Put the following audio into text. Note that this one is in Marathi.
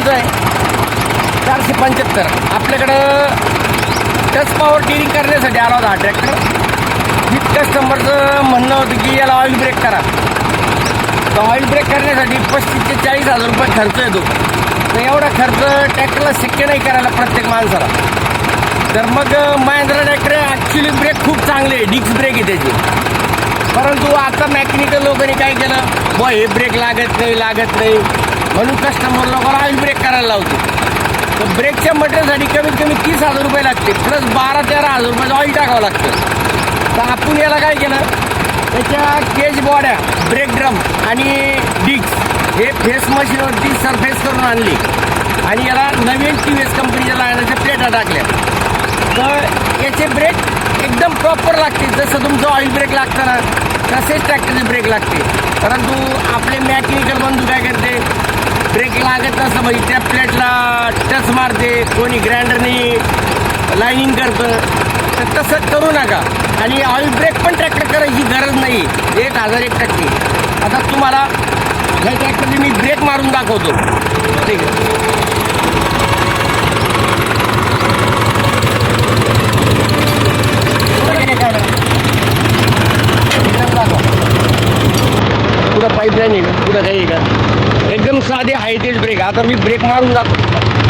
जो आहे 475. आपल्याकडं टच पॉवर टिरिंग करण्यासाठी आला होता हा ट्रॅक्टर. विथ कस्टमरचं म्हणणं होतं की याला ऑइल ब्रेक करा. तर ऑइल ब्रेक करण्यासाठी 35,000 ते 40,000 रुपये खर्च येतो. तर एवढा खर्च ट्रॅक्टरला शक्य नाही करायला प्रत्येक माणसाला. तर मग महिंद्रा ट्रॅक्टर ॲक्च्युली ब्रेक खूप चांगले आहे, डिस्क ब्रेक आहे त्याची. परंतु आता मेकॅनिकल लोकांनी काय केलं, बुवा हे ब्रेक लागत नाही म्हणून कस्टमर लोकांना ऑइल ब्रेक करायला लावतो. तर ब्रेकच्या मटेरियलसाठी कमीत कमी 30,000 रुपये लागते, प्लस 12-13,000 रुपयाचं ऑइल टाकावं लागतं. तर आपण याला काय केलं, त्याच्या केज बॉड्या, ब्रेक ड्रम आणि डिस्क हे फेस मशीनवरती सरफेस करून आणली आणि याला नवीन TVS कंपनीच्या लायनाच्या प्लेटा टाकल्या. तर याचे ब्रेक एकदम प्रॉपर लागते. जसं तुमचं ऑइल ब्रेक लागतं ना तसेच ट्रॅक्टरचे ब्रेक लागते. परंतु आपले मेकॅनिकल बंधू काय करते, ब्रेक लागत नसतं म्हणजे त्या प्लेटला टच मारते, कोणी ग्राइंडरनी लाईनिंग करतं. तर तसं करू नका. आणि ऑइल ब्रेक पण ट्रॅक्टर करायची गरज नाही, 1001%. आता तुम्हाला ह्या ट्रॅक्टरने मी ब्रेक मारून दाखवतो. ठीक आहे, पुढं पाईपलाईन आहे का, पुढं काही आहे का, एकदम साधे हाय तेच ब्रेक. आता मी ब्रेक मारून दाखवतो.